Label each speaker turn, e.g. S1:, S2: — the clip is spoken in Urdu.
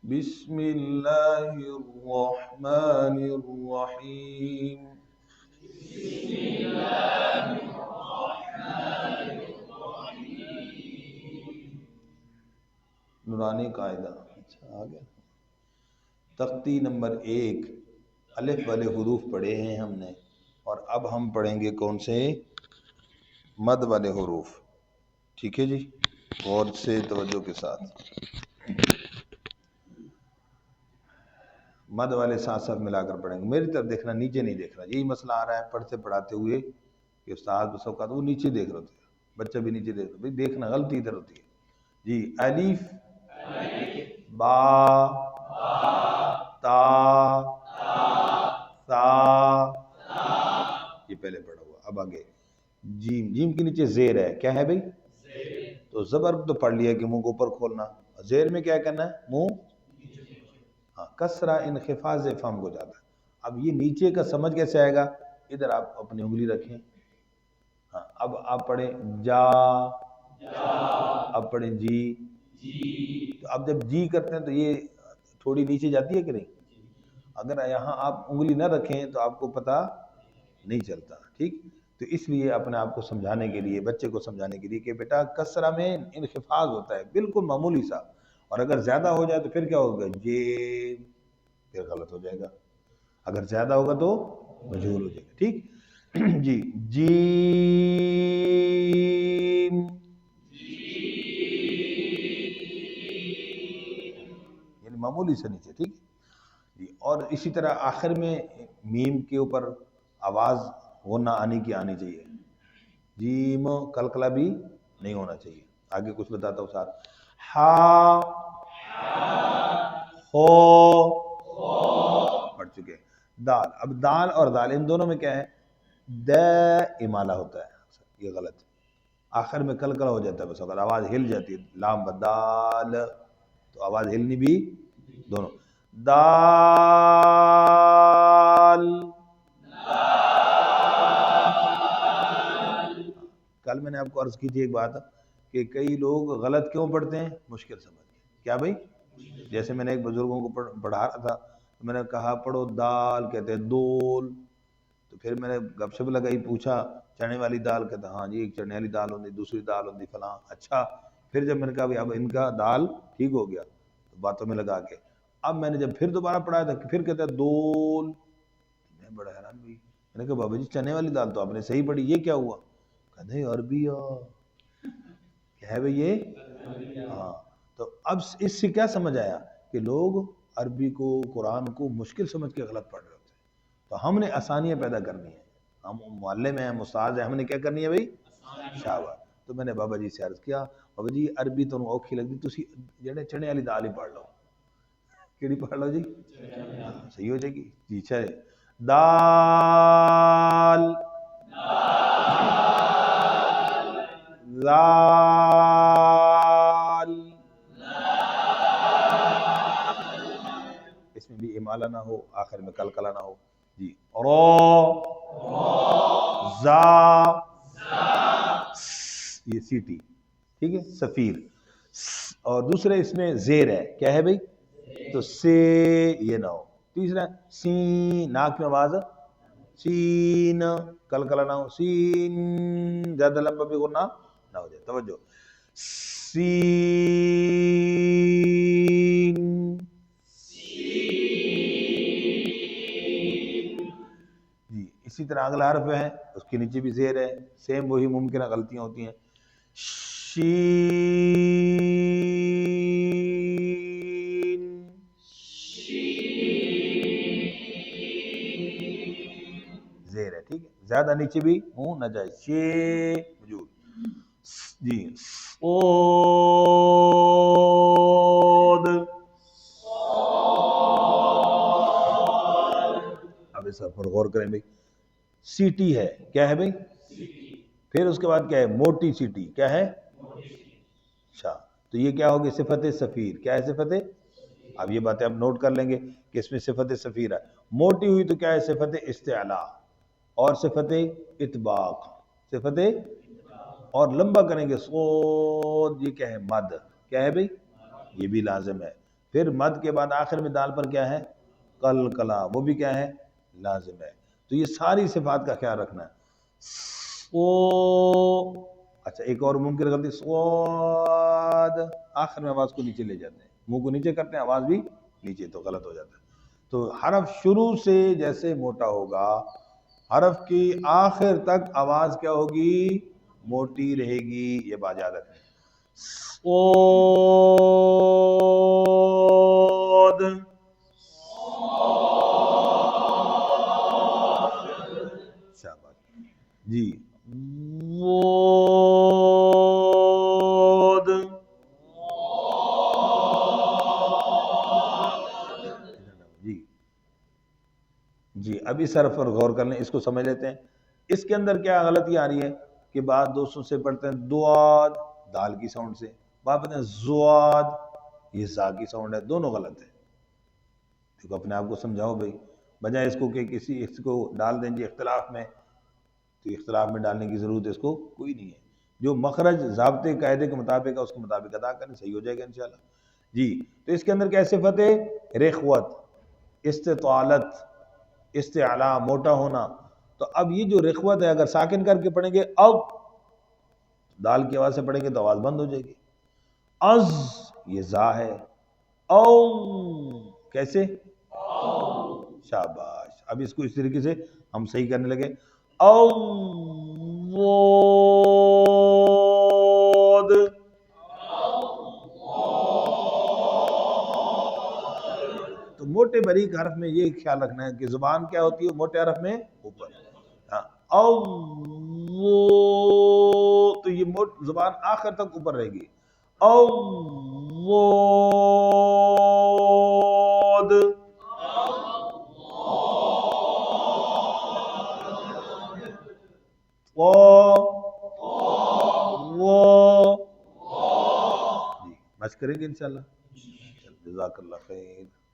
S1: بسم اللہ الرحمن الرحیم. نورانی قاعدہ. اچھا آ گیا. تختی نمبر 1 الف والے حروف پڑھے ہیں ہم نے، اور اب ہم پڑھیں گے کون سے؟ مد والے حروف. ٹھیک ہے جی، غور سے توجہ کے ساتھ. مد والے ساتھ ساتھ ملا کر پڑھیں گے. میری طرف دیکھنا، نیچے نہیں دیکھنا. یہی مسئلہ آ رہا ہے پڑھتے پڑھاتے ہوئے کہ استاد بس اوقات وہ نیچے دیکھ رہے ہوتے ہیں، بچہ بھی نیچے دیکھ رہا. بھائی دیکھنا، غلطی ادھر ہوتی ہے جی. الف، با، تا، سا، یہ پہلے پڑھا ہوا. اب آگے جیم. جیم کے نیچے زیر ہے. کیا ہے بھائی؟ تو زبر تو پڑھ لیا کہ منہ کو اوپر کھولنا. زیر میں کیا کرنا ہے؟ منہ. ہاں، کسرہ انخفاض فم کو جاتا ہے. اب یہ نیچے کا سمجھ کیسے آئے گا؟ ادھر آپ اپنی انگلی رکھیں. ہاں، اب آپ پڑھیں جا، اب پڑھیں جی. تو اب جب جی کرتے ہیں تو یہ تھوڑی نیچے جاتی ہے کہ نہیں؟ اگر یہاں آپ انگلی نہ رکھیں تو آپ کو پتہ نہیں چلتا. ٹھیک، تو اس لیے اپنے آپ کو سمجھانے کے لیے، بچے کو سمجھانے کے لیے کہ بیٹا کسرہ میں انخفاض ہوتا ہے بالکل معمولی سا، اور اگر زیادہ ہو جائے تو پھر کیا ہوگا؟ یہ پھر غلط ہو جائے گا. اگر زیادہ ہوگا تو مجہول ہو جائے گا. ٹھیک جی. جیم، یعنی معمولی سے نیچے. ٹھیک جی. اور اسی طرح آخر میں میم کے اوپر آواز غنہ آنے کی آنی چاہیے. جیم کلکلا بھی نہیں ہونا چاہیے. آگے کچھ بتاتا ہوں ساتھ. ہا، ہو پڑھ چکے. دال. اب دال اور دال ان دونوں میں کیا ہے؟ د امالہ ہوتا ہے. یہ غلط. آخر میں کلکلا ہو جاتا ہے، بس اگر آواز ہل جاتی ہے. لام بدال تو آواز ہلنی بھی دونوں. دال. کل میں نے آپ کو عرض کی تھی ایک بات کہ کئی لوگ غلط کیوں پڑھتے ہیں؟ مشکل سمجھ کے. کیا بھائی؟ جیسے میں نے ایک بزرگوں کو پڑھا رہا تھا، میں نے کہا پڑھو دال، کہتے ہیں دول. تو پھر میں نے گپ شپ لگائی، پوچھا چنے والی دال؟ کہتا ہاں جی، ایک چنے والی دال ہوتی، دوسری دال ہوتی فلاں. اچھا. پھر جب میں نے کہا اب ان کا دال ٹھیک ہو گیا تو باتوں میں لگا کے، اب میں نے جب پھر دوبارہ پڑھایا تھا پھر کہتا ہے دول. میں بڑا حیران ہوئی. میں نے کہا بابا جی چنے والی دال تو آپ نے صحیح پڑھی، یہ کیا ہوا؟ کہتے ہیں عربی. کیا ہے بھئی یہ؟ ہاں. تو اب اس سے کیا سمجھ آیا کہ لوگ عربی کو، قرآن کو مشکل سمجھ کے غلط پڑھ رہے ہوتے ہیں. تو ہم نے آسانیاں پیدا کرنی ہیں. ہم معلم ہیں، ہم استاد ہیں، ہم نے کیا کرنی ہے بھئی؟ شاباش. تو میں نے بابا جی سے عرض کیا، بابا جی عربی تو اوکھی لگتی، تسی جڑے چنے والی دال ہی پڑھ لو. کیڑی پڑھ لو جی؟ صحیح ہو جائے گی جی. چلے. دال، لال. اس میں بھی امالہ نہ ہو، آخر میں کلکلہ نہ ہو جی. رو، زا، یہ سیٹی. ٹھیک ہے. سفیر. اور دوسرے اس میں زیر ہے. کیا ہے بھئی؟ تو سے یہ نہ ہو. تیسرا سین، ناک میں آواز سین، کلکلہ نہ ہو. سین زیادہ لمبا بھی غنہ نہ ہو جائے. توجہ. سین. جی. اسی طرح اگلا حرف ہے، اس کے نیچے بھی زیر ہے. سیم وہی ممکنہ غلطیاں ہوتی ہیں. شین. زیر ہے. ٹھیک ہے. زیادہ نیچے بھی منہ نہ جائے. شے وجود جی. صاد. اب اس پر غور کریں بھئی. سیٹی ہے. کیا ہے بھئی؟ پھر اس کے بعد کیا ہے؟ موٹی سیٹی. کیا ہے؟ اچھا. تو یہ کیا ہوگی؟ صفت سفیر. کیا ہے صفت؟ اب یہ باتیں آپ نوٹ کر لیں گے کہ اس میں صفت سفیر ہے. موٹی ہوئی تو کیا ہے؟ صفت استعلا. اور صفت اطباق. صفت اور لمبا کریں گے صوت. یہ کیا ہے؟ مد. کیا ہے بھئی؟ یہ بھی لازم ہے. پھر مد کے بعد آخر میں دال پر کیا ہے؟ قلقلہ، وہ بھی کیا ہے؟ لازم ہے۔ تو یہ ساری صفات کا خیال رکھنا ہے۔ اچھا ایک اور ممکن غلطی، سواد، آخر میں آواز کو نیچے لے جاتے ہیں، منہ کو نیچے کرتے ہیں، آواز بھی نیچے، تو غلط ہو جاتا ہے۔ تو حرف شروع سے جیسے موٹا ہوگا، حرف کی آخر تک آواز کیا ہوگی؟ موٹی رہے گی، یہ بات یاد رکھیں۔ شاباش جی، جی جی اب اس حرف پر غور کر لیں، اس کو سمجھ لیتے ہیں۔ اس کے اندر کیا غلطی آ رہی ہے کہ بعض دوستوں سے پڑھتے ہیں دعاد، دال کی ساؤنڈ سے، بعض پڑھتے ہیں زواد، یہ زا کی ساؤنڈ ہے، دونوں غلط ہے۔ دیکھو اپنے آپ کو سمجھاؤ بھائی، بجائے اس کو کہ کسی اس کو ڈال دیں جی اختلاف میں، تو اختلاف میں ڈالنے کی ضرورت اس کو کوئی نہیں ہے۔ جو مخرج ضابطے قاعدے کے مطابق ہے اس کے مطابق ادا کریں، صحیح ہو جائے گا انشاءاللہ۔ جی تو اس کے اندر کیا صفت ہے؟ رخوت، استطالت، استعلاء، موٹا ہونا۔ تو اب یہ جو رخوت ہے اگر ساکن کر کے پڑھیں گے، اب دال کی آواز سے پڑھیں گے تو آواز بند ہو جائے گی۔ از، یہ زا ہے، او، کیسے؟ شاباش، اب اس کو اس طریقے سے ہم صحیح کرنے لگے، او تو موٹے باریک حرف میں یہ خیال رکھنا ہے کہ زبان کیا ہوتی ہے موٹے حرف میں؟ اوپر، او، تو یہ زبان آخر تک اوپر رہے گی، او، جی مشق کریں گے انشاءاللہ۔ جزاک اللہ خیر۔